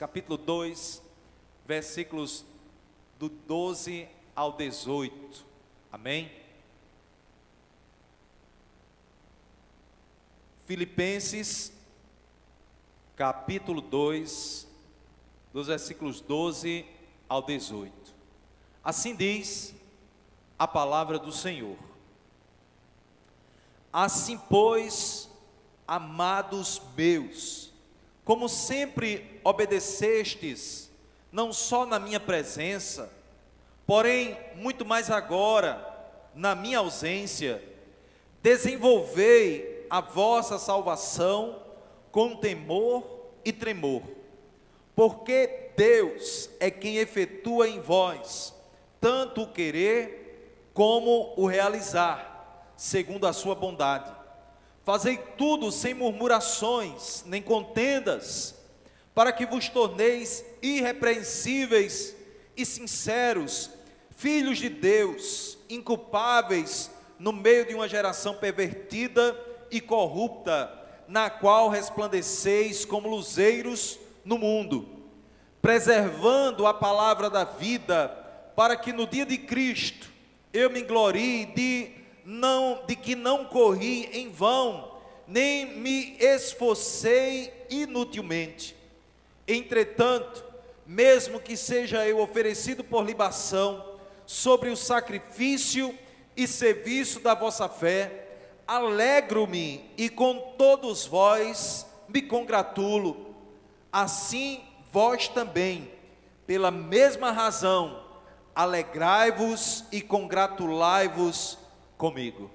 capítulo 2, versículos do 12 ao 18, amém? Filipenses, capítulo 2, dos versículos 12 ao 18. Assim diz a palavra do Senhor. Assim, pois, amados meus, como sempre obedecestes, não só na minha presença, porém muito mais agora, na minha ausência, desenvolvei a vossa salvação com temor e tremor, porque Deus é quem efetua em vós tanto o querer como o realizar, segundo a sua bondade. Fazei tudo sem murmurações, nem contendas, para que vos torneis irrepreensíveis e sinceros, filhos de Deus, inculpáveis no meio de uma geração pervertida e corrupta, na qual resplandeceis como luzeiros no mundo, preservando a palavra da vida, para que no dia de Cristo eu me glorie de que não corri em vão, nem me esforcei inutilmente. Entretanto, mesmo que seja eu oferecido por libação, sobre o sacrifício e serviço da vossa fé, alegro-me e com todos vós me congratulo. Assim vós também, pela mesma razão, alegrai-vos e congratulai-vos comigo.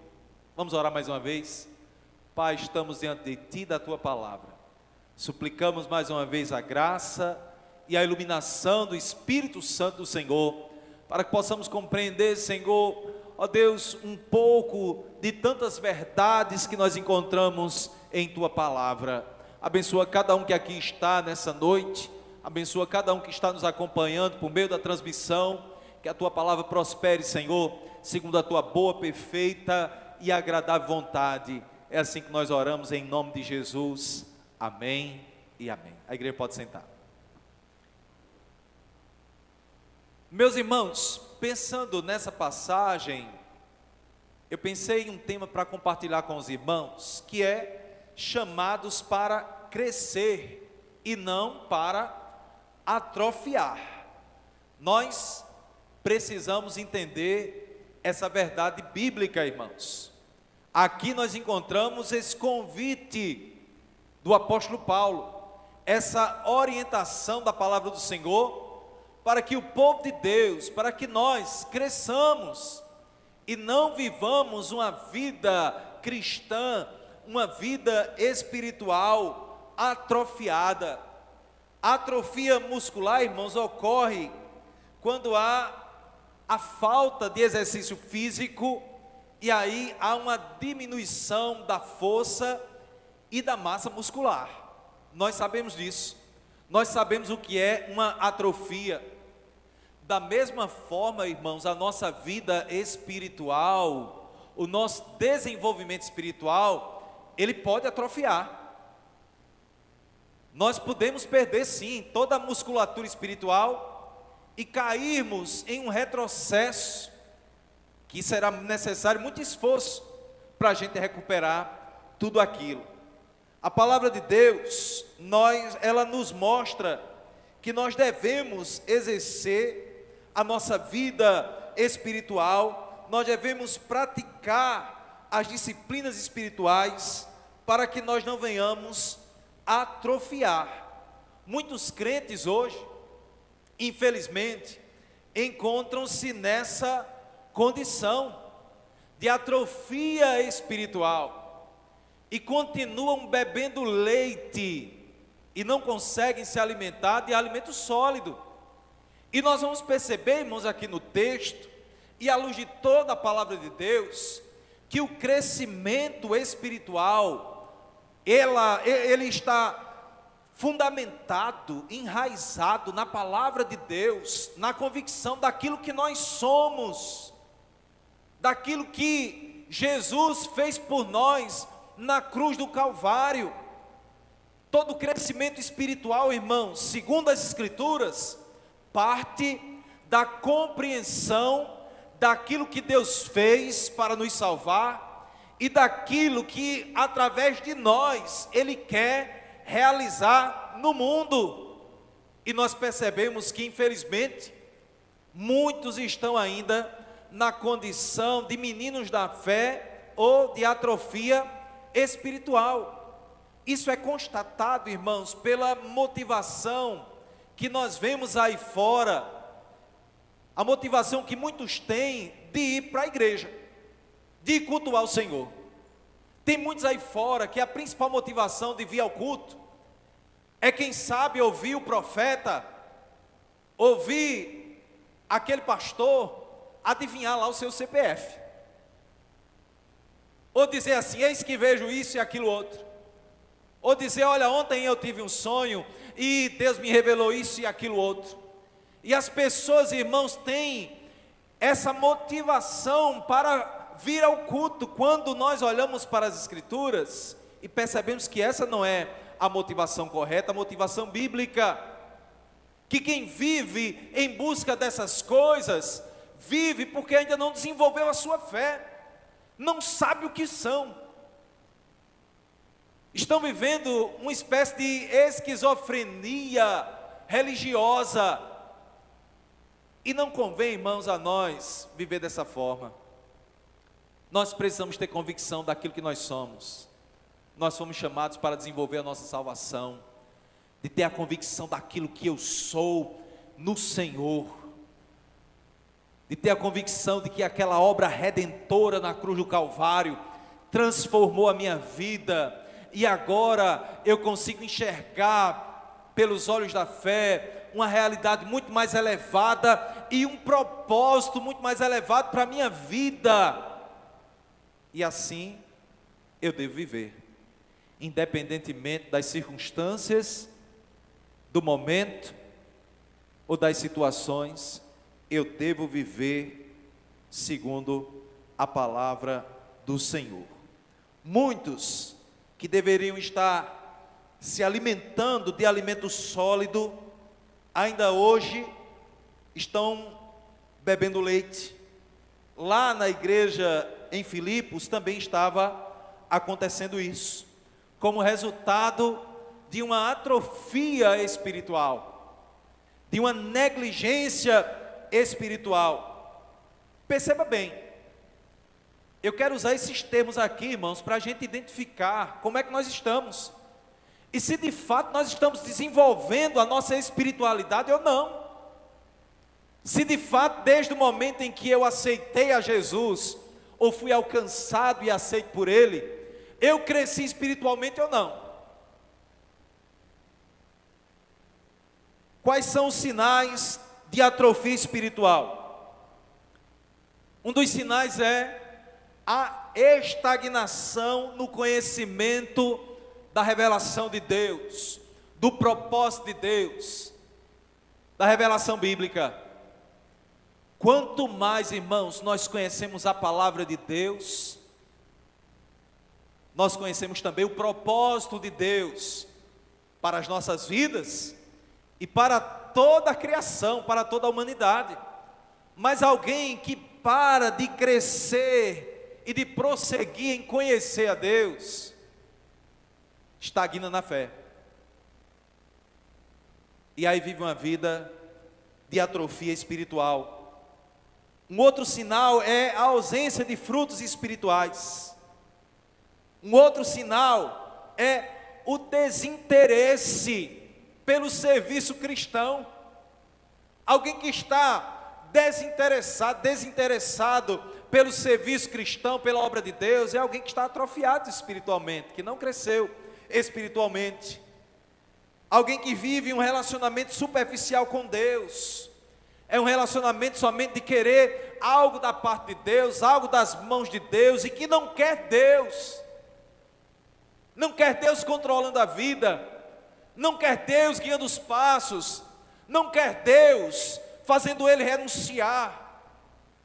Vamos orar mais uma vez? Pai, estamos diante de Ti, da Tua palavra. Suplicamos mais uma vez a graça e a iluminação do Espírito Santo do Senhor, para que possamos compreender, Senhor, ó Deus, um pouco de tantas verdades que nós encontramos em Tua palavra. Abençoa cada um que aqui está nessa noite, abençoa cada um que está nos acompanhando por meio da transmissão, que a Tua palavra prospere, Senhor, segundo a Tua boa, perfeita e agradável vontade. É assim que nós oramos em nome de Jesus, amém e amém. A igreja pode sentar. Meus irmãos, pensando nessa passagem, eu pensei em um tema para compartilhar com os irmãos, que é chamados para crescer e não para atrofiar. Nós precisamos entender essa verdade bíblica, irmãos. Aqui nós encontramos esse convite do apóstolo Paulo, essa orientação da palavra do Senhor, para que o povo de Deus, para que nós cresçamos e não vivamos uma vida cristã, uma vida espiritual atrofiada. A atrofia muscular, irmãos, ocorre quando há a falta de exercício físico, e aí há uma diminuição da força e da massa muscular. Nós sabemos disso, nós sabemos o que é uma atrofia. Da mesma forma, irmãos, a nossa vida espiritual, o nosso desenvolvimento espiritual, ele pode atrofiar. Nós podemos perder sim toda a musculatura espiritual e cairmos em um retrocesso, que será necessário muito esforço para a gente recuperar tudo aquilo. A palavra de Deus, ela nos mostra que nós devemos exercer a nossa vida espiritual, nós devemos praticar as disciplinas espirituais, para que nós não venhamos atrofiar. Muitos crentes hoje, infelizmente, encontram-se nessa condição de atrofia espiritual e continuam bebendo leite e não conseguem se alimentar de alimento sólido. E nós vamos perceber, irmãos, aqui no texto, e à luz de toda a palavra de Deus, que o crescimento espiritual, ele está fundamentado, enraizado na palavra de Deus, na convicção daquilo que nós somos, daquilo que Jesus fez por nós na cruz do Calvário. Todo crescimento espiritual, irmãos, segundo as Escrituras, parte da compreensão daquilo que Deus fez para nos salvar e daquilo que, através de nós, Ele quer realizar no mundo. E nós percebemos que, infelizmente, muitos estão ainda na condição de meninos da fé ou de atrofia espiritual. Isso é constatado, irmãos, pela motivação que nós vemos aí fora, a motivação que muitos têm de ir para a igreja, de cultuar o Senhor. Tem muitos aí fora que a principal motivação de vir ao culto é, quem sabe, ouvir o profeta, ouvir aquele pastor, adivinhar lá o seu CPF, ou dizer assim: eis que vejo isso e aquilo outro. Ou dizer: olha, ontem eu tive um sonho e Deus me revelou isso e aquilo outro. E as pessoas, irmãos, têm essa motivação para vir ao culto, quando nós olhamos para as Escrituras e percebemos que essa não é a motivação correta, a motivação bíblica. Que quem vive em busca dessas coisas, vive porque ainda não desenvolveu a sua fé, não sabe o que são. Estão vivendo uma espécie de esquizofrenia religiosa. E não convém, irmãos, a nós viver dessa forma. Nós precisamos ter convicção daquilo que nós somos. Nós fomos chamados para desenvolver a nossa salvação, de ter a convicção daquilo que eu sou no Senhor, de ter a convicção de que aquela obra redentora na cruz do Calvário transformou a minha vida, e agora eu consigo enxergar pelos olhos da fé uma realidade muito mais elevada e um propósito muito mais elevado para a minha vida. E assim eu devo viver, independentemente das circunstâncias, do momento ou das situações. Eu devo viver segundo a palavra do Senhor. Muitos que deveriam estar se alimentando de alimento sólido, ainda hoje estão bebendo leite. Lá na igreja em Filipos também estava acontecendo isso, como resultado de uma atrofia espiritual, de uma negligência espiritual. Perceba bem, eu quero usar esses termos aqui, irmãos, para a gente identificar como é que nós estamos, e se de fato nós estamos desenvolvendo a nossa espiritualidade ou não. Se de fato, desde o momento em que eu aceitei a Jesus, ou fui alcançado e aceito por Ele, eu cresci espiritualmente ou não. Quais são os sinais de atrofia espiritual? Um dos sinais é a estagnação no conhecimento da revelação de Deus, do propósito de Deus, da revelação bíblica. Quanto mais, irmãos, nós conhecemos a palavra de Deus, nós conhecemos também o propósito de Deus para as nossas vidas e para toda a criação, para toda a humanidade. Mas alguém que para de crescer e de prosseguir em conhecer a Deus, estagna na fé, e aí vive uma vida de atrofia espiritual. Um outro sinal é a ausência de frutos espirituais. Um outro sinal é o desinteresse pelo serviço cristão. Alguém que está desinteressado pelo serviço cristão, pela obra de Deus, é alguém que está atrofiado espiritualmente, que não cresceu espiritualmente. Alguém que vive um relacionamento superficial com Deus, é um relacionamento somente de querer algo da parte de Deus, algo das mãos de Deus, e que não quer Deus, não quer Deus controlando a vida, não quer Deus guiando os passos, não quer Deus fazendo ele renunciar.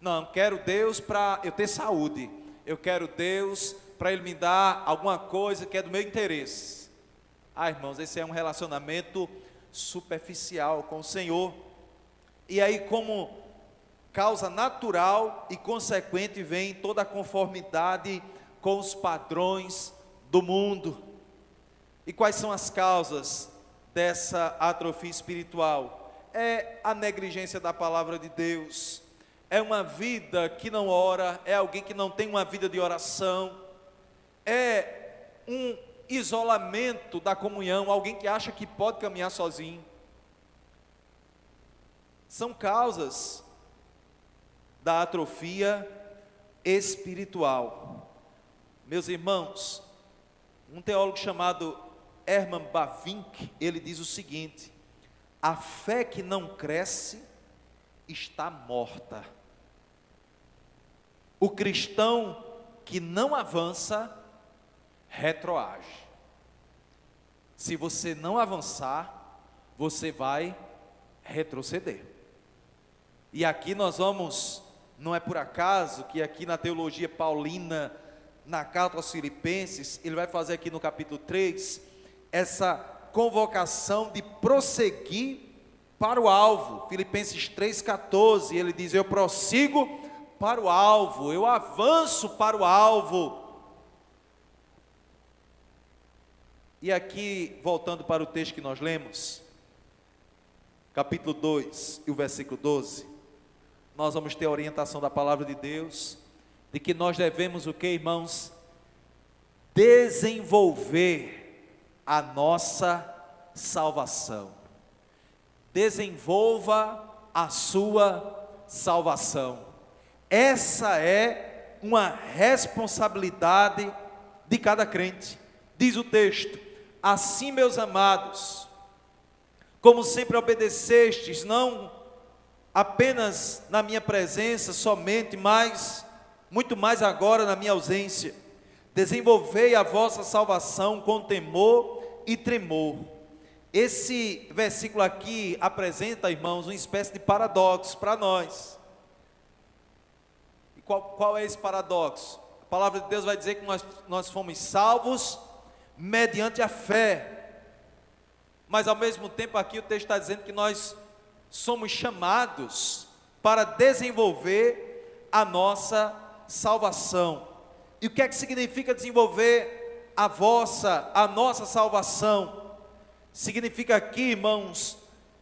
Não, quero Deus para eu ter saúde, eu quero Deus para Ele me dar alguma coisa que é do meu interesse. Ah, irmãos, esse é um relacionamento superficial com o Senhor. E aí, como causa natural e consequente, vem toda a conformidade com os padrões do mundo. E quais são as causas dessa atrofia espiritual? É a negligência da palavra de Deus, é uma vida que não ora, é alguém que não tem uma vida de oração, é um isolamento da comunhão, alguém que acha que pode caminhar sozinho. São causas da atrofia espiritual. Meus irmãos, um teólogo chamado Herman Bavinck, ele diz o seguinte: a fé que não cresce está morta. O cristão que não avança, retroage. Se você não avançar, você vai retroceder. E aqui nós vamos, não é por acaso que aqui na teologia paulina, na carta aos Filipenses, ele vai fazer aqui no capítulo 3, essa convocação de prosseguir para o alvo. Filipenses 3,14, ele diz: eu prossigo para o alvo, eu avanço para o alvo. E aqui, voltando para o texto que nós lemos, capítulo 2 e o versículo 12, nós vamos ter a orientação da palavra de Deus, de que nós devemos o que, irmãos? Desenvolver a nossa salvação. Desenvolva a sua salvação. Essa é uma responsabilidade de cada crente. Diz o texto: assim, meus amados, como sempre obedecestes, não apenas na minha presença somente, mas muito mais agora na minha ausência, desenvolvei a vossa salvação com temor e tremor. Esse versículo aqui apresenta, irmãos, uma espécie de paradoxo para nós. E qual é esse paradoxo? A palavra de Deus vai dizer que nós fomos salvos mediante a fé, mas ao mesmo tempo aqui o texto está dizendo que nós somos chamados para desenvolver a nossa salvação. E o que é que significa desenvolver a nossa salvação? Significa aqui, irmãos,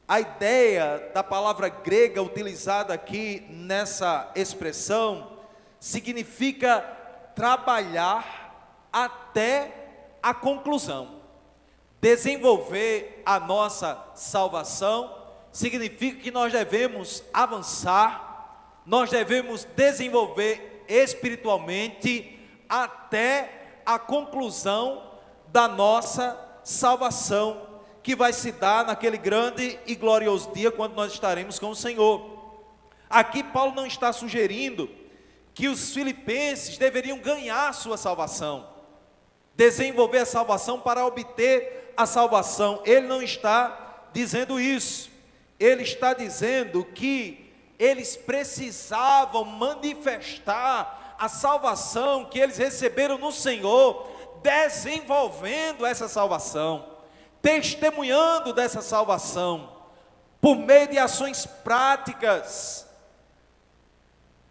a ideia da palavra grega utilizada aqui nessa expressão, significa trabalhar até a conclusão. Desenvolver a nossa salvação significa que nós devemos avançar, nós devemos desenvolver espiritualmente até a conclusão da nossa salvação, que vai se dar naquele grande e glorioso dia quando nós estaremos com o Senhor. Aqui Paulo não está sugerindo que os filipenses deveriam ganhar a sua salvação, desenvolver a salvação para obter a salvação. Ele não está dizendo isso. Ele está dizendo que eles precisavam manifestar a salvação que eles receberam no Senhor, desenvolvendo essa salvação, testemunhando dessa salvação, por meio de ações práticas.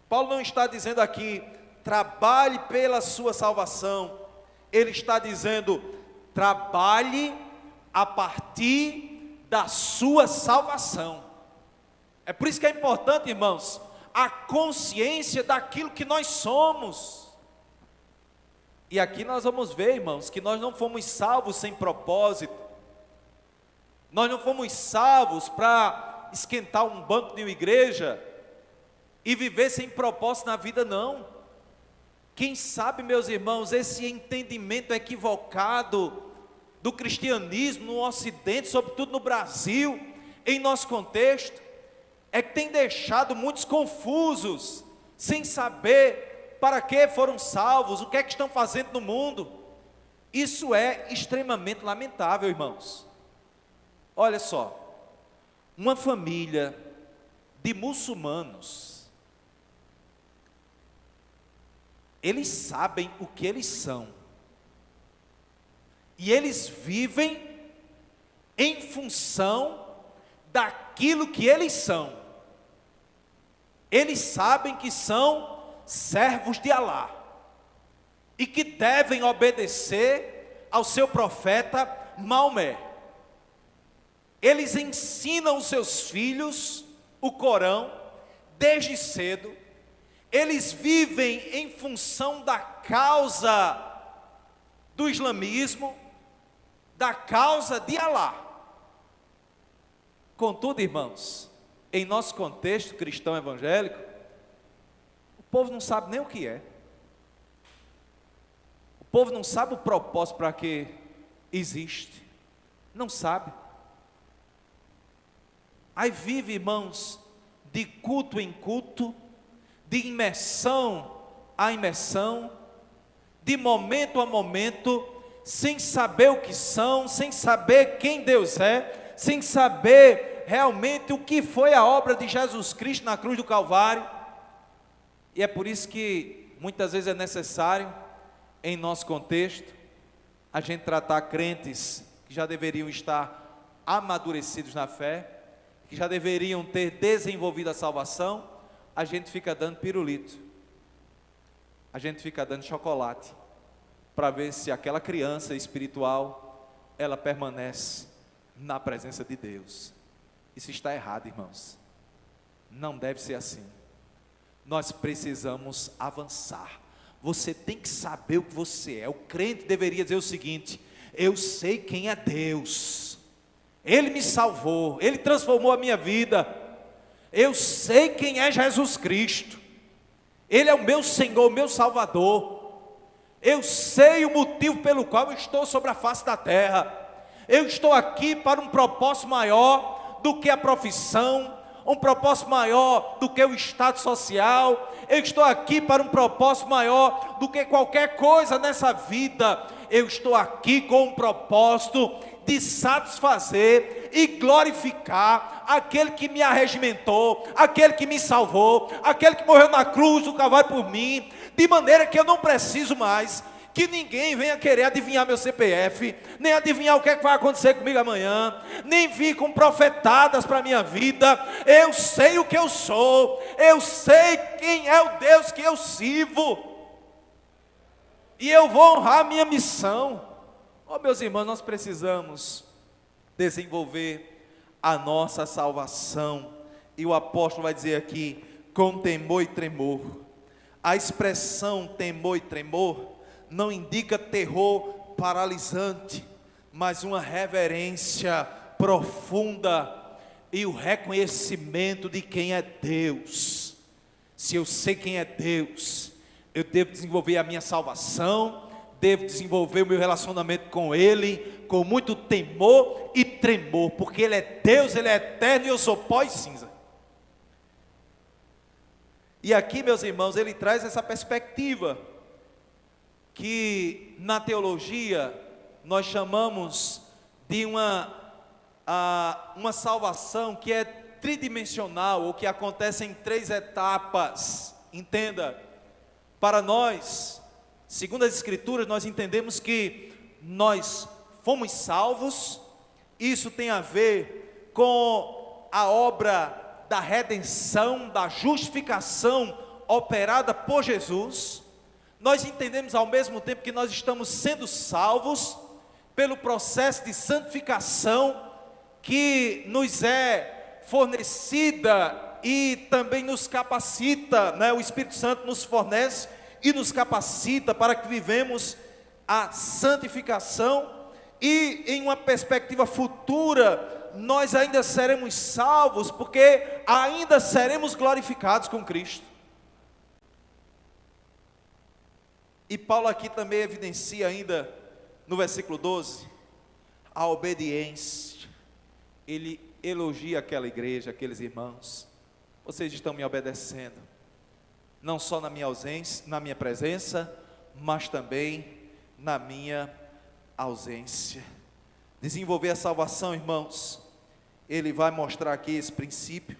Paulo não está dizendo aqui, trabalhe pela sua salvação. Ele está dizendo, trabalhe a partir da sua salvação. É por isso que é importante, irmãos, a consciência daquilo que nós somos. E aqui nós vamos ver, irmãos, que nós não fomos salvos sem propósito. Nós não fomos salvos para esquentar um banco de uma igreja e viver sem propósito na vida, não. Quem sabe, meus irmãos, esse entendimento equivocado do cristianismo no Ocidente, sobretudo no Brasil, em nosso contexto, é que tem deixado muitos confusos, sem saber para que foram salvos, o que é que estão fazendo no mundo. Isso é extremamente lamentável, irmãos. Olha só, uma família de muçulmanos, eles sabem o que eles são, e eles vivem em função daquilo que eles são. Eles sabem que são servos de Alá e que devem obedecer ao seu profeta Maomé. Eles ensinam os seus filhos o Corão desde cedo. Eles vivem em função da causa do islamismo, da causa de Alá. Contudo, irmãos, em nosso contexto cristão evangélico, o povo não sabe nem o que é. O povo não sabe o propósito para que existe. Não sabe. Aí vive, irmãos, de culto em culto, de imersão a imersão, de momento a momento, sem saber o que são, sem saber quem Deus é, sem saber realmente o que foi a obra de Jesus Cristo na cruz do Calvário. E é por isso que muitas vezes é necessário, em nosso contexto, a gente tratar crentes que já deveriam estar amadurecidos na fé, que já deveriam ter desenvolvido a salvação. A gente fica dando pirulito, a gente fica dando chocolate, para ver se aquela criança espiritual, ela permanece na presença de Deus. Isso está errado, irmãos. Não deve ser assim. Nós precisamos avançar. Você tem que saber o que você é. O crente deveria dizer o seguinte: eu sei quem é Deus, Ele me salvou, Ele transformou a minha vida. Eu sei quem é Jesus Cristo, Ele é o meu Senhor, o meu Salvador. Eu sei o motivo pelo qual eu estou sobre a face da terra. Eu estou aqui para um propósito maior do que a profissão, um propósito maior do que o estado social. Eu estou aqui para um propósito maior do que qualquer coisa nessa vida. Eu estou aqui com um propósito de satisfazer e glorificar aquele que me arregimentou, aquele que me salvou, aquele que morreu na cruz do Calvário por mim, de maneira que eu não preciso mais que ninguém venha querer adivinhar meu CPF, nem adivinhar o que é que vai acontecer comigo amanhã, nem vir com profetadas para a minha vida. Eu sei o que eu sou, eu sei quem é o Deus que eu sirvo, e eu vou honrar a minha missão. Oh, meus irmãos, nós precisamos desenvolver a nossa salvação, e o apóstolo vai dizer aqui, com temor e tremor. A expressão temor e tremor não indica terror paralisante, mas uma reverência profunda e o reconhecimento de quem é Deus. Se eu sei quem é Deus, eu devo desenvolver a minha salvação, devo desenvolver o meu relacionamento com Ele, com muito temor e tremor, porque Ele é Deus, Ele é eterno e eu sou pó e cinza. E aqui, meus irmãos, ele traz essa perspectiva, que na teologia nós chamamos de uma salvação que é tridimensional, ou que acontece em 3 etapas. Entenda, para nós, segundo as Escrituras, nós entendemos que nós fomos salvos. Isso tem a ver com a obra da redenção, da justificação operada por Jesus. Nós entendemos ao mesmo tempo que nós estamos sendo salvos pelo processo de santificação que nos é fornecida e também nos capacita, né? O Espírito Santo nos fornece e nos capacita para que vivemos a santificação. E em uma perspectiva futura, nós ainda seremos salvos, porque ainda seremos glorificados com Cristo. E Paulo aqui também evidencia ainda, no versículo 12, a obediência. Ele elogia aquela igreja, aqueles irmãos. Vocês estão me obedecendo, não só na minha ausência, na minha presença, mas também na minha ausência. Desenvolver a salvação, irmãos, ele vai mostrar aqui esse princípio.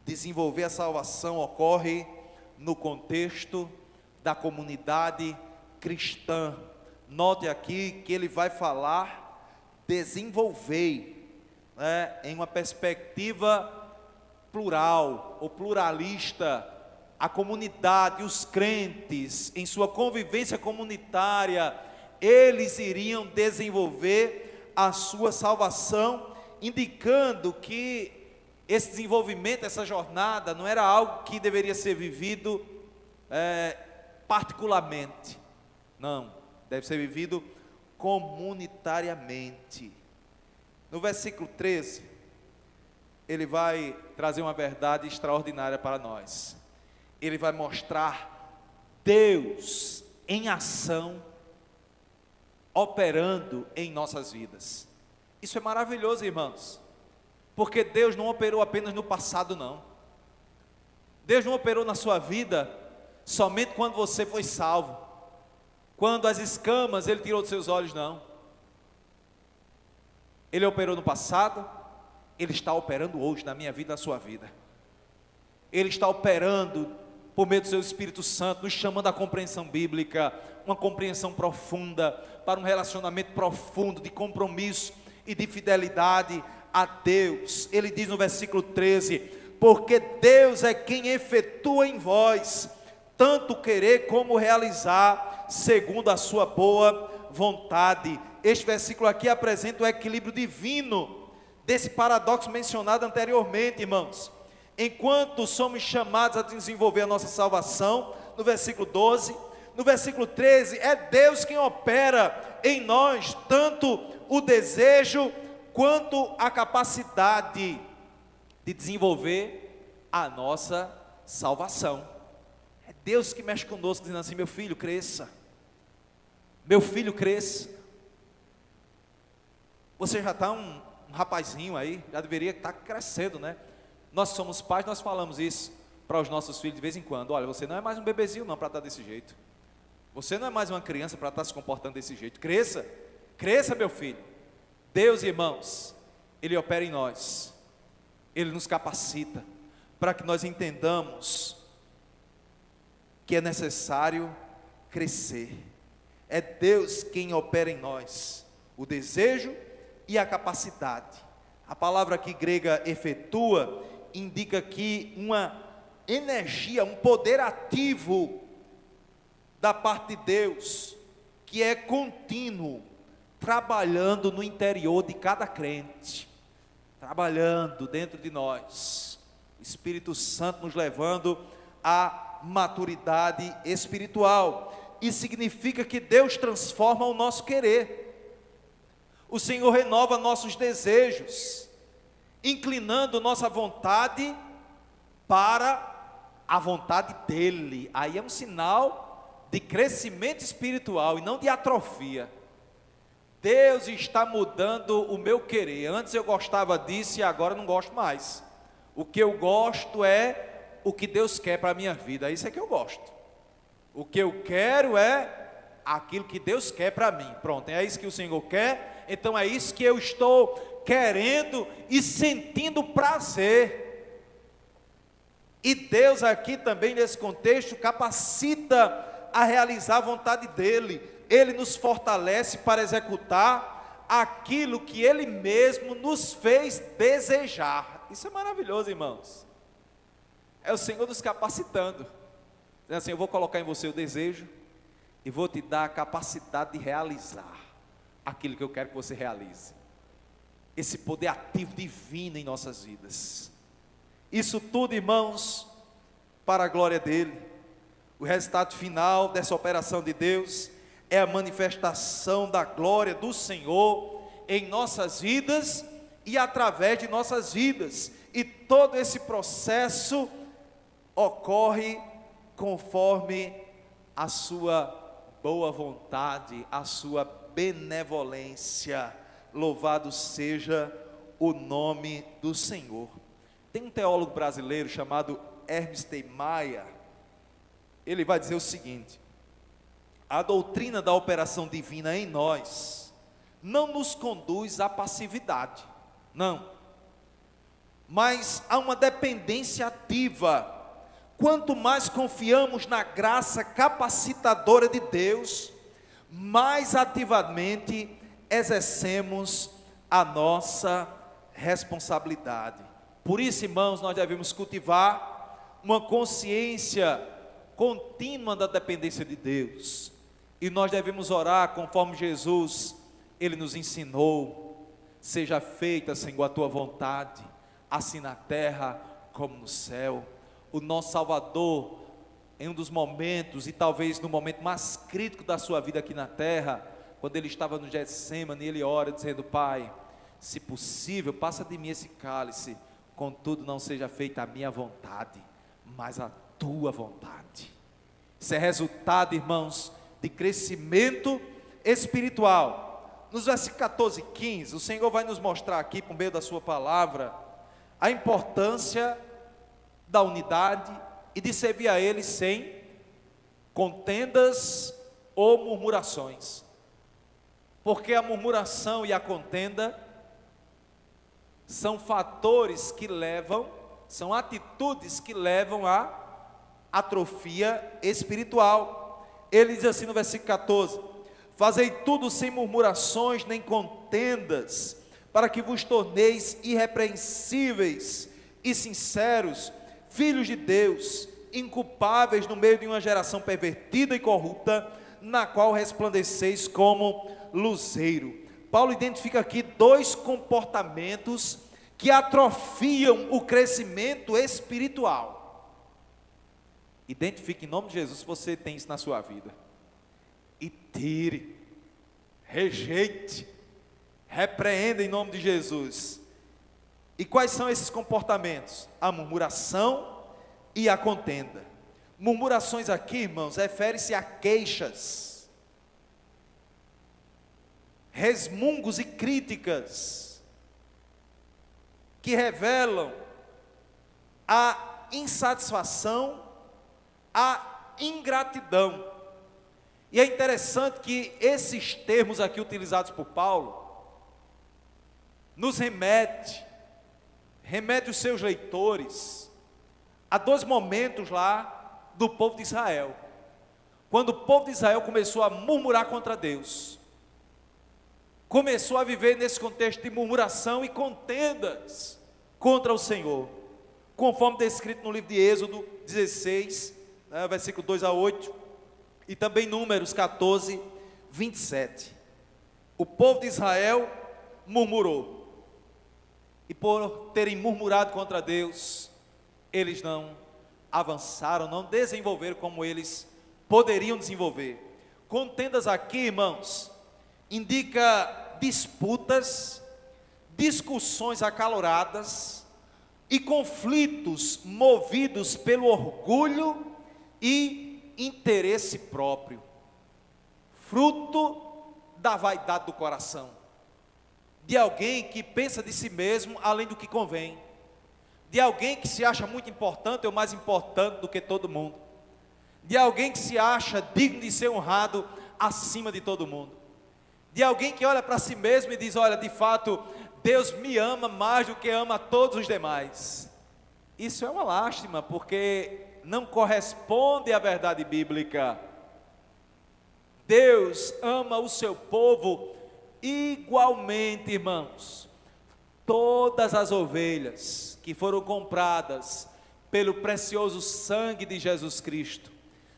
Desenvolver a salvação ocorre no contexto da comunidade cristã. Note aqui que ele vai falar desenvolver, né, em uma perspectiva plural ou pluralista, a comunidade, os crentes, em sua convivência comunitária, eles iriam desenvolver a sua salvação, indicando que esse desenvolvimento, essa jornada, não era algo que deveria ser vivido particularmente, não, deve ser vivido comunitariamente. No versículo 13, ele vai trazer uma verdade extraordinária para nós. Ele vai mostrar Deus em ação, operando em nossas vidas. Isso é maravilhoso, irmãos, porque Deus não operou apenas no passado, não. Deus não operou na sua vida somente quando você foi salvo, quando as escamas Ele tirou dos seus olhos, não. Ele operou no passado, Ele está operando hoje na minha vida, na sua vida. Ele está operando por meio do seu Espírito Santo, nos chamando à compreensão bíblica, uma compreensão profunda, para um relacionamento profundo de compromisso e de fidelidade a Deus. Ele diz no versículo 13: porque Deus é quem efetua em vós, tanto querer como realizar, segundo a sua boa vontade. Este versículo aqui apresenta o equilíbrio divino desse paradoxo mencionado anteriormente, irmãos. Enquanto somos chamados a desenvolver a nossa salvação, no versículo 12, no versículo 13, é Deus quem opera em nós, tanto o desejo, quanto a capacidade de desenvolver a nossa salvação. É Deus que mexe conosco, dizendo assim: meu filho, cresça, meu filho, cresça. Você já está um rapazinho aí, já deveria estar crescendo, né? Nós somos pais, nós falamos isso para os nossos filhos de vez em quando: olha, você não é mais um bebezinho não para estar desse jeito, você não é mais uma criança para estar se comportando desse jeito, cresça, cresça, meu filho. Deus, irmãos, Ele opera em nós, Ele nos capacita, para que nós entendamos que é necessário crescer. É Deus quem opera em nós o desejo e a capacidade. A palavra aqui grega efetua indica aqui uma energia, um poder ativo da parte de Deus, que é contínuo, trabalhando no interior de cada crente, trabalhando dentro de nós, o Espírito Santo nos levando à maturidade espiritual. Isso significa que Deus transforma o nosso querer, o Senhor renova nossos desejos, inclinando nossa vontade para a vontade dEle. Aí é um sinal de crescimento espiritual e não de atrofia. Deus está mudando o meu querer. Antes eu gostava disso e agora não gosto mais. O que eu gosto é o que Deus quer para a minha vida. Isso é que eu gosto. O que eu quero é aquilo que Deus quer para mim. Pronto, é isso que o Senhor quer, então é isso que eu estou querendo e sentindo prazer. E Deus aqui também nesse contexto capacita a realizar a vontade dEle. Ele nos fortalece para executar aquilo que Ele mesmo nos fez desejar. Isso é maravilhoso, irmãos. É o Senhor nos capacitando, dizendo assim: eu vou colocar em você o desejo e vou te dar a capacidade de realizar aquilo que eu quero que você realize. Esse poder ativo divino em nossas vidas. Isso tudo, irmãos, para a glória dEle. O resultado final dessa operação de Deus é a manifestação da glória do Senhor em nossas vidas e através de nossas vidas. E todo esse processo ocorre conforme a sua boa vontade, a sua benevolência. Louvado seja o nome do Senhor. Tem um teólogo brasileiro chamado Hermes Maia. Ele vai dizer o seguinte: a doutrina da operação divina em nós não nos conduz à passividade, não, mas a uma dependência ativa. Quanto mais confiamos na graça capacitadora de Deus, mais ativamente exercemos a nossa responsabilidade. Por isso, irmãos, nós devemos cultivar uma consciência contínua da dependência de Deus. E nós devemos orar conforme Jesus, Ele nos ensinou: seja feita, Senhor, a tua vontade, assim na terra como no céu. O nosso Salvador, em um dos momentos, e talvez no momento mais crítico da sua vida aqui na terra, quando Ele estava no Getsêmani, Ele ora dizendo: Pai, se possível, passa de mim esse cálice, contudo não seja feita a minha vontade, mas a tua vontade. Isso é resultado, irmãos, de crescimento espiritual. Nos versículos 14 e 15, o Senhor vai nos mostrar aqui, por meio da sua palavra, a importância da unidade e de servir a Ele sem contendas ou murmurações. Porque a murmuração e a contenda são fatores que levam, são atitudes que levam à atrofia espiritual. Ele diz assim no versículo 14: fazei tudo sem murmurações nem contendas, para que vos torneis irrepreensíveis e sinceros, filhos de Deus, inculpáveis no meio de uma geração pervertida e corrupta, na qual resplandeceis como luzeiro. Paulo identifica aqui dois comportamentos que atrofiam o crescimento espiritual. Identifique em nome de Jesus se você tem isso na sua vida, e tire, rejeite, repreenda em nome de Jesus. E quais são esses comportamentos? A murmuração e a contenda. Murmurações aqui, irmãos, refere-se a queixas, resmungos e críticas, que revelam a insatisfação, a ingratidão. E é interessante que esses termos aqui utilizados por Paulo nos remete os seus leitores a dois momentos lá do povo de Israel, quando o povo de Israel começou a murmurar contra Deus, começou a viver nesse contexto de murmuração e contendas contra o Senhor, conforme descrito no livro de Êxodo 16, versículo 2 a 8, e também Números 14, 27. O povo de Israel murmurou, e por terem murmurado contra Deus, eles não avançaram, não desenvolveram como eles poderiam desenvolver. Contendas aqui, irmãos, indica disputas, discussões acaloradas e conflitos movidos pelo orgulho e interesse próprio, fruto da vaidade do coração, de alguém que pensa de si mesmo além do que convém, de alguém que se acha muito importante ou mais importante do que todo mundo, de alguém que se acha digno de ser honrado acima de todo mundo, de alguém que olha para si mesmo e diz: olha, de fato, Deus me ama mais do que ama todos os demais. Isso é uma lástima, porque não corresponde à verdade bíblica. Deus ama o seu povo igualmente, irmãos. Todas as ovelhas que foram compradas pelo precioso sangue de Jesus Cristo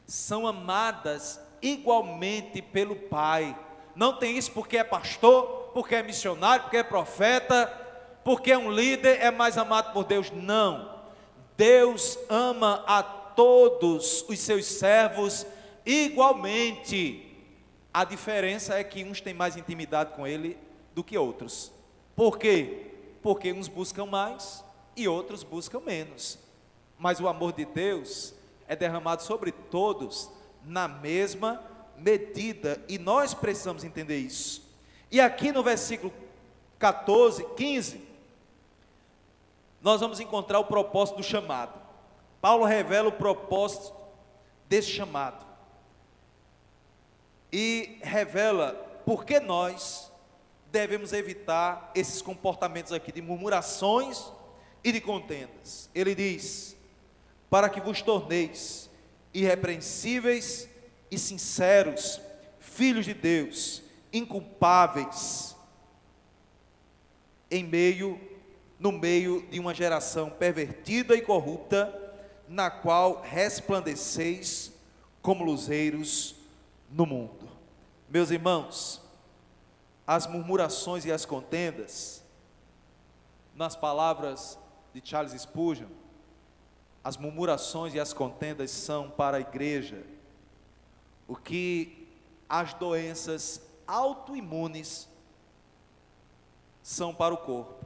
são amadas igualmente pelo Pai. Não tem isso porque é pastor, porque é missionário, porque é profeta, porque é um líder, é mais amado por Deus. Não. Deus ama a todos os seus servos igualmente. A diferença é que uns têm mais intimidade com Ele do que outros. Por quê? Porque uns buscam mais e outros buscam menos. Mas o amor de Deus é derramado sobre todos na mesma medida, e nós precisamos entender isso. E aqui no versículo 14, 15, nós vamos encontrar o propósito do chamado. Paulo revela o propósito desse chamado e revela por que nós devemos evitar esses comportamentos aqui de murmurações e de contendas. Ele diz: para que vos torneis irrepreensíveis e sinceros, filhos de Deus, inculpáveis no meio de uma geração pervertida e corrupta, na qual resplandeceis como luzeiros no mundo. Meus irmãos, as murmurações e as contendas, nas palavras de Charles Spurgeon, as murmurações e as contendas são para a igreja o que as doenças autoimunes são para o corpo.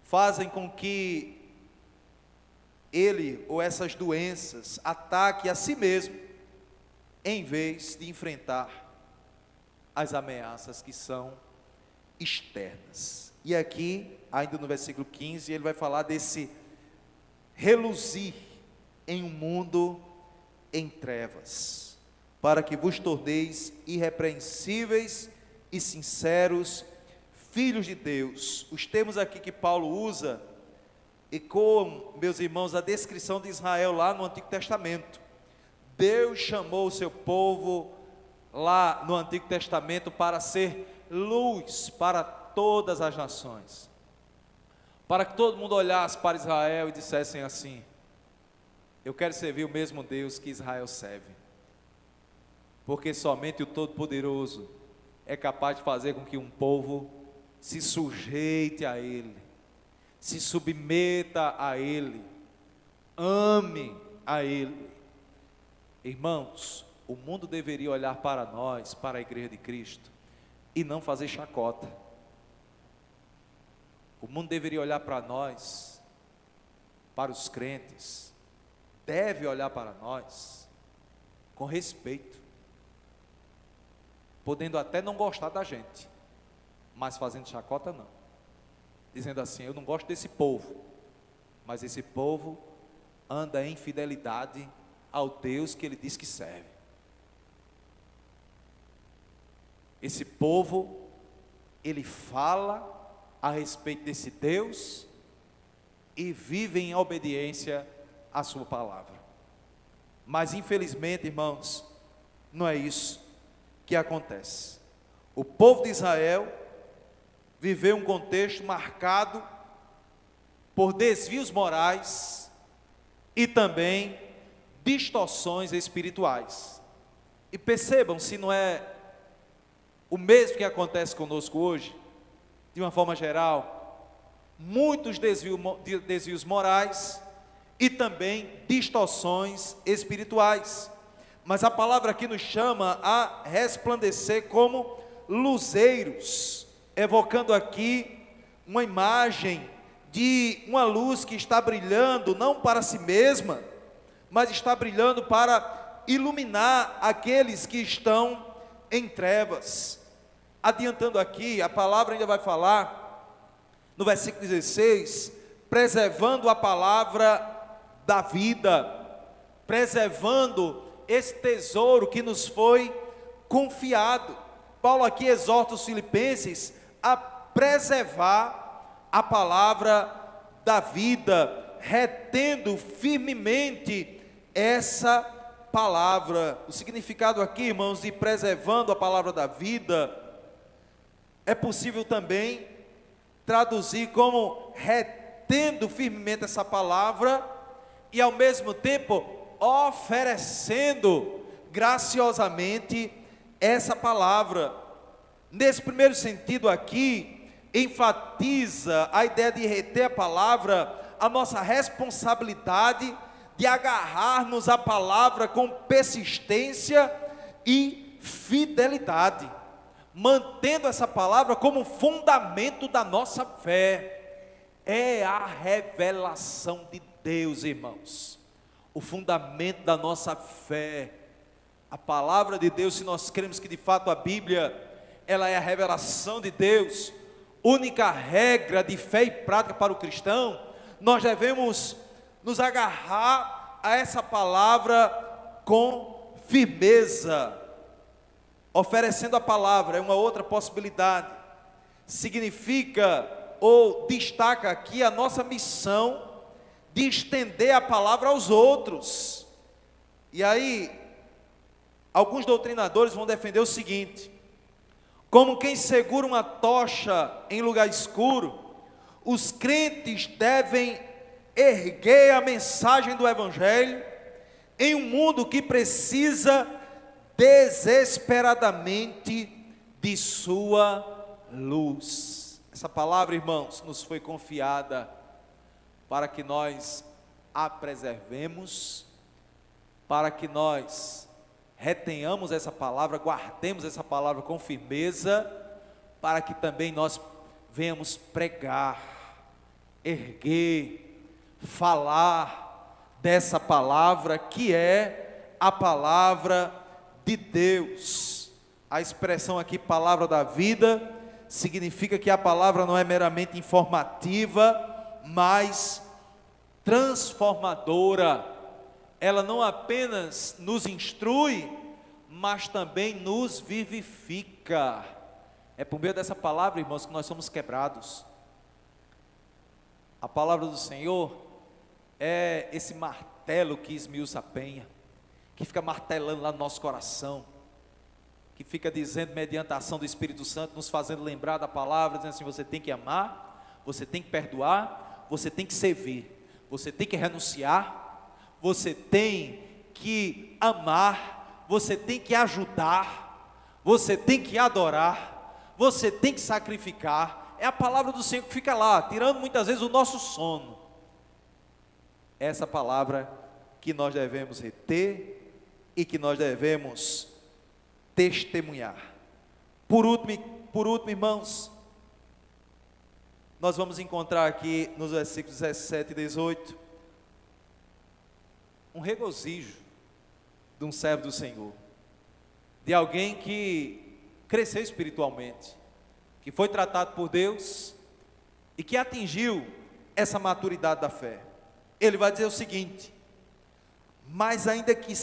Fazem com que ele ou essas doenças ataquem a si mesmo, em vez de enfrentar as ameaças que são externas. E aqui, ainda no versículo 15, ele vai falar desse reluzir em um mundo em trevas, para que vos torneis irrepreensíveis e sinceros, filhos de Deus. Os termos aqui que Paulo usa ecoam, meus irmãos, a descrição de Israel lá no Antigo Testamento. Deus chamou o seu povo lá no Antigo Testamento para ser luz para todas as nações, para que todo mundo olhasse para Israel e dissessem assim: eu quero servir o mesmo Deus que Israel serve, porque somente o Todo-Poderoso é capaz de fazer com que um povo se sujeite a Ele, se submeta a Ele, ame a Ele. Irmãos, o mundo deveria olhar para nós, para a igreja de Cristo, e não fazer chacota. O mundo deveria olhar para nós, para os crentes, deve olhar para nós com respeito, podendo até não gostar da gente, mas fazendo chacota não, dizendo assim: eu não gosto desse povo, mas esse povo anda em fidelidade ao Deus que ele diz que serve. Esse povo, ele fala a respeito desse Deus e vive em obediência à sua palavra. Mas infelizmente, irmãos, não é isso que acontece. O povo de Israel viveu um contexto marcado por desvios morais e também distorções espirituais. E percebam se não é o mesmo que acontece conosco hoje. De uma forma geral, muitos desvios morais e também distorções espirituais. Mas a palavra aqui nos chama a resplandecer como luzeiros, evocando aqui uma imagem de uma luz que está brilhando não para si mesma, mas está brilhando para iluminar aqueles que estão em trevas. Adiantando aqui, a palavra ainda vai falar, no versículo 16, preservando a palavra da vida, preservando esse tesouro que nos foi confiado. Paulo aqui exorta os filipenses a preservar a palavra da vida, retendo firmemente essa palavra. O significado aqui, irmãos, de preservando a palavra da vida, é possível também traduzir como retendo firmemente essa palavra e ao mesmo tempo oferecendo graciosamente essa palavra. Nesse primeiro sentido aqui, enfatiza a ideia de reter a palavra, a nossa responsabilidade de agarrar-nos à palavra com persistência e fidelidade, mantendo essa palavra como fundamento da nossa fé. É a revelação de Deus, irmãos, o fundamento da nossa fé. A palavra de Deus, se nós cremos que de fato a Bíblia, ela é a revelação de Deus, única regra de fé e prática para o cristão, nós devemos nos agarrar a essa palavra com firmeza. Oferecendo a palavra é uma outra possibilidade. Significa ou destaca aqui a nossa missão de estender a palavra aos outros. E aí, alguns doutrinadores vão defender o seguinte: como quem segura uma tocha em lugar escuro, os crentes devem erguer a mensagem do Evangelho em um mundo que precisa desesperadamente de sua luz. Essa palavra, irmãos, nos foi confiada para que nós a preservemos, para que nós retenhamos essa palavra, guardemos essa palavra com firmeza, para que também nós venhamos pregar, erguer, falar dessa palavra que é a palavra de Deus. A expressão aqui, palavra da vida, significa que a palavra não é meramente informativa, mas transformadora. Ela não apenas nos instrui, mas também nos vivifica. É por meio dessa palavra, irmãos, que nós somos quebrados. A palavra do Senhor é esse martelo que esmiuça a penha, que fica martelando lá no nosso coração, que fica dizendo, mediante a ação do Espírito Santo, nos fazendo lembrar da palavra, dizendo assim: você tem que amar, você tem que perdoar, você tem que servir, você tem que renunciar, você tem que amar, você tem que ajudar, você tem que adorar, você tem que sacrificar. É a palavra do Senhor que fica lá, tirando muitas vezes o nosso sono. Essa palavra que nós devemos reter e que nós devemos testemunhar. Por último, irmãos, nós vamos encontrar aqui nos versículos 17 e 18 um regozijo de um servo do Senhor, de alguém que cresceu espiritualmente, que foi tratado por Deus e que atingiu essa maturidade da fé. Ele vai dizer o seguinte: mas ainda que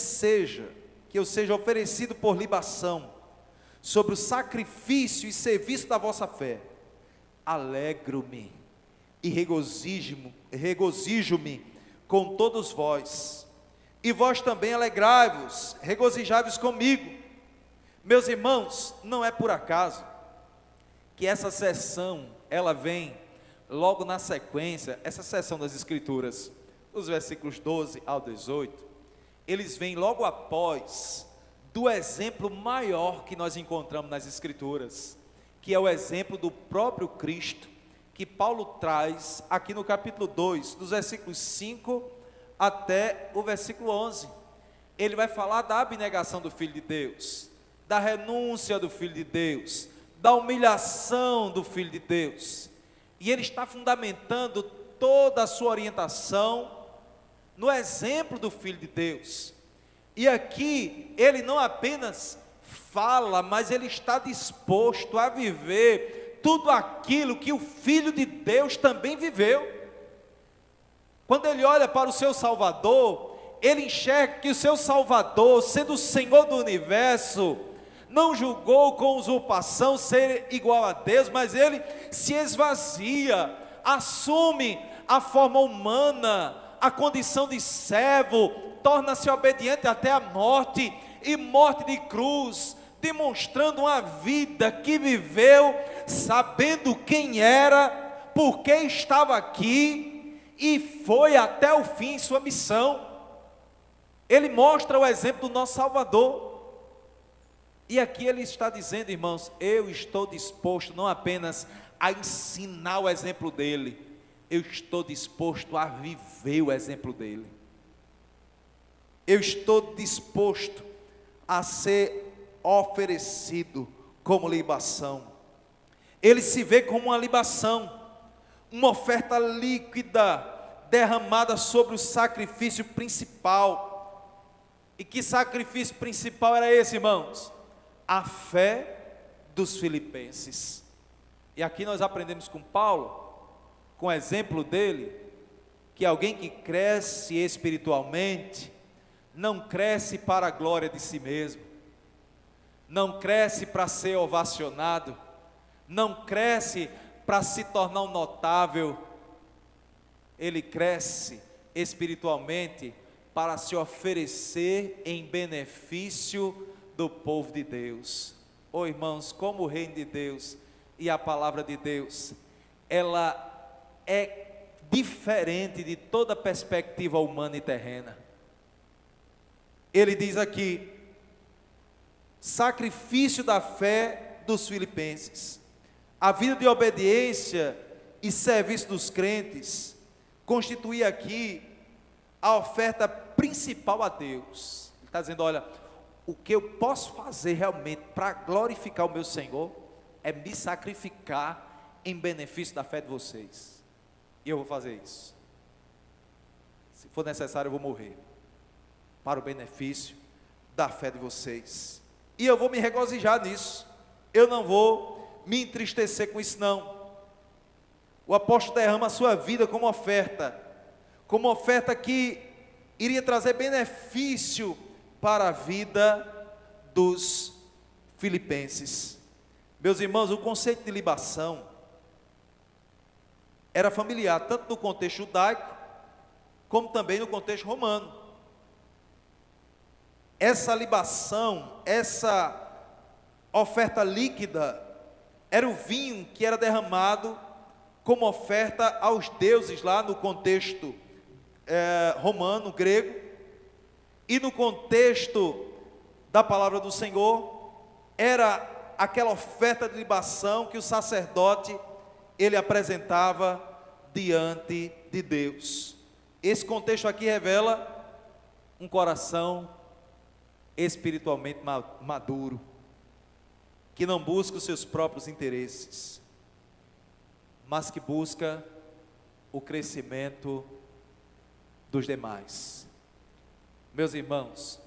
eu seja oferecido por libação sobre o sacrifício e serviço da vossa fé, alegro-me e regozijo-me com todos vós, e vós também alegrai-vos, regozijai-vos comigo. Meus irmãos, não é por acaso que essa sessão, ela vem logo na sequência, essa sessão das Escrituras, os versículos 12 ao 18, eles vêm logo após do exemplo maior que nós encontramos nas Escrituras, que é o exemplo do próprio Cristo, que Paulo traz aqui no capítulo 2, dos versículos 5 até o versículo 11. Ele vai falar da abnegação do Filho de Deus, da renúncia do Filho de Deus, da humilhação do Filho de Deus, e ele está fundamentando toda a sua orientação no exemplo do Filho de Deus. E aqui ele não apenas fala, mas ele está disposto a viver tudo aquilo que o Filho de Deus também viveu. Quando ele olha para o seu Salvador, ele enxerga que o seu Salvador, sendo o Senhor do universo, não julgou com usurpação ser igual a Deus, mas ele se esvazia, assume a forma humana, a condição de servo, torna-se obediente até a morte, e morte de cruz, demonstrando uma vida que viveu, sabendo quem era, por que estava aqui, e foi até o fim sua missão. Ele mostra o exemplo do nosso Salvador, e aqui ele está dizendo, irmãos, eu estou disposto não apenas a ensinar o exemplo dele, eu estou disposto a viver o exemplo dele. Eu estou disposto a ser oferecido como libação. Ele se vê como uma libação, uma oferta líquida, derramada sobre o sacrifício principal. E que sacrifício principal era esse, irmãos? A fé dos filipenses. E aqui nós aprendemos com Paulo, com o exemplo dele, que alguém que cresce espiritualmente, não cresce para a glória de si mesmo, não cresce para ser ovacionado, não cresce para se tornar um notável, ele cresce espiritualmente para se oferecer em benefício do povo de Deus. Oh, irmãos, como o reino de Deus e a palavra de Deus, ela é diferente de toda perspectiva humana e terrena. Ele diz aqui: sacrifício da fé dos filipenses. A vida de obediência e serviço dos crentes constitui aqui a oferta principal a Deus. Ele está dizendo: olha, o que eu posso fazer realmente para glorificar o meu Senhor é me sacrificar em benefício da fé de vocês. E eu vou fazer isso. Se for necessário, eu vou morrer para o benefício da fé de vocês. E eu vou me regozijar nisso. Eu não vou me entristecer com isso, não. O apóstolo derrama a sua vida como oferta que iria trazer benefício para a vida dos filipenses. Meus irmãos, o conceito de libação era familiar, tanto no contexto judaico, como também no contexto romano. Essa libação, essa oferta líquida, era o vinho que era derramado como oferta aos deuses, lá no contexto romano, grego, e no contexto da palavra do Senhor, era aquela oferta de libação que o sacerdote, ele apresentava diante de Deus. Esse contexto aqui revela um coração espiritualmente maduro, que não busca os seus próprios interesses, mas que busca o crescimento dos demais. Meus irmãos,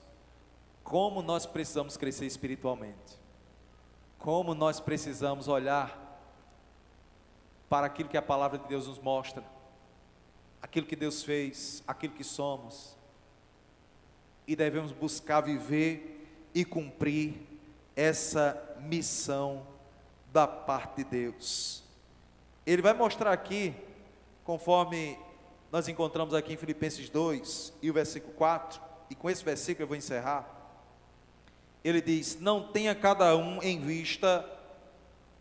como nós precisamos crescer espiritualmente, como nós precisamos olhar para aquilo que a palavra de Deus nos mostra, aquilo que Deus fez, aquilo que somos, e devemos buscar viver e cumprir essa missão da parte de Deus. Ele vai mostrar aqui, conforme nós encontramos aqui em Filipenses 2 e o versículo 4, e com esse versículo eu vou encerrar. Ele diz: não tenha cada um em vista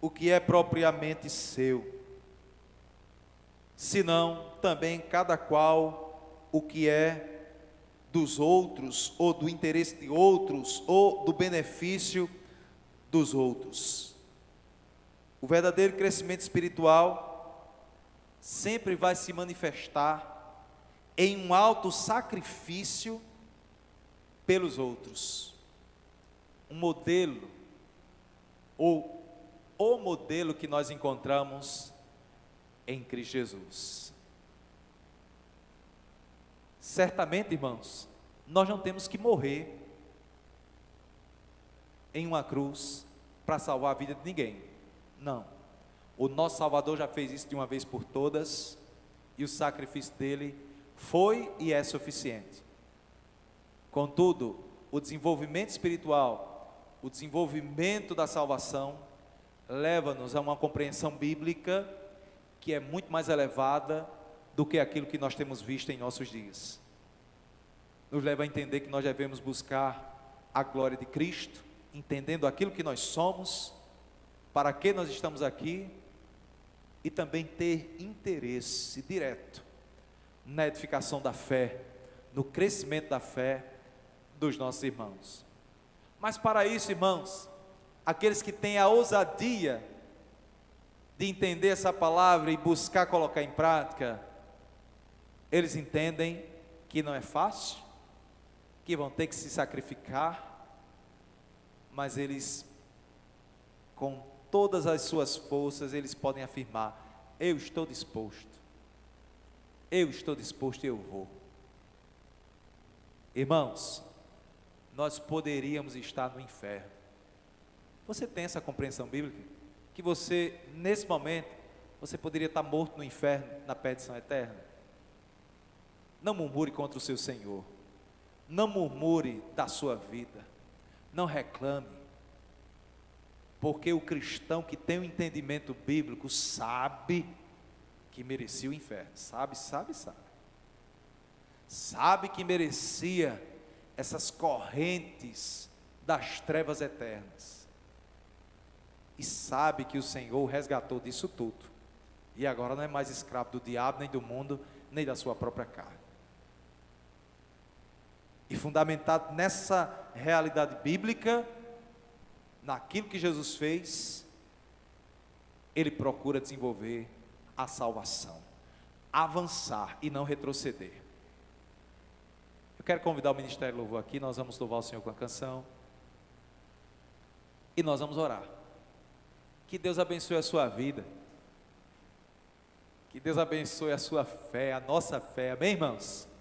o que é propriamente seu, senão também cada qual o que é dos outros, ou do interesse de outros, ou do benefício dos outros. O verdadeiro crescimento espiritual sempre vai se manifestar em um alto sacrifício pelos outros. Um modelo, ou o modelo que nós encontramos em Cristo Jesus. Certamente, irmãos, nós não temos que morrer em uma cruz para salvar a vida de ninguém. Não. O nosso Salvador já fez isso de uma vez por todas, e o sacrifício dele foi e é suficiente. Contudo, o desenvolvimento espiritual, o desenvolvimento da salvação, leva-nos a uma compreensão bíblica que é muito mais elevada do que aquilo que nós temos visto em nossos dias. Nos leva a entender que nós devemos buscar a glória de Cristo, entendendo aquilo que nós somos, para que nós estamos aqui, e também ter interesse direto na edificação da fé, no crescimento da fé dos nossos irmãos. Mas para isso, irmãos, aqueles que têm a ousadia de entender essa palavra e buscar colocar em prática, eles entendem que não é fácil, que vão ter que se sacrificar, mas eles, com todas as suas forças, eles podem afirmar: eu estou disposto e eu vou. Irmãos, nós poderíamos estar no inferno. Você tem essa compreensão bíblica? Que você, nesse momento, você poderia estar morto no inferno, na perdição eterna? Não murmure contra o seu Senhor, não murmure da sua vida, não reclame, porque o cristão que tem um entendimento bíblico sabe que merecia o inferno, sabe que merecia essas correntes das trevas eternas. E sabe que o Senhor o resgatou disso tudo. E agora não é mais escravo do diabo, nem do mundo, nem da sua própria carne. E fundamentado nessa realidade bíblica, naquilo que Jesus fez, ele procura desenvolver a salvação, avançar e não retroceder. Eu quero convidar o Ministério Louvor aqui, nós vamos louvar o Senhor com a canção, e nós vamos orar. Que Deus abençoe a sua vida, que Deus abençoe a sua fé, a nossa fé, amém, irmãos?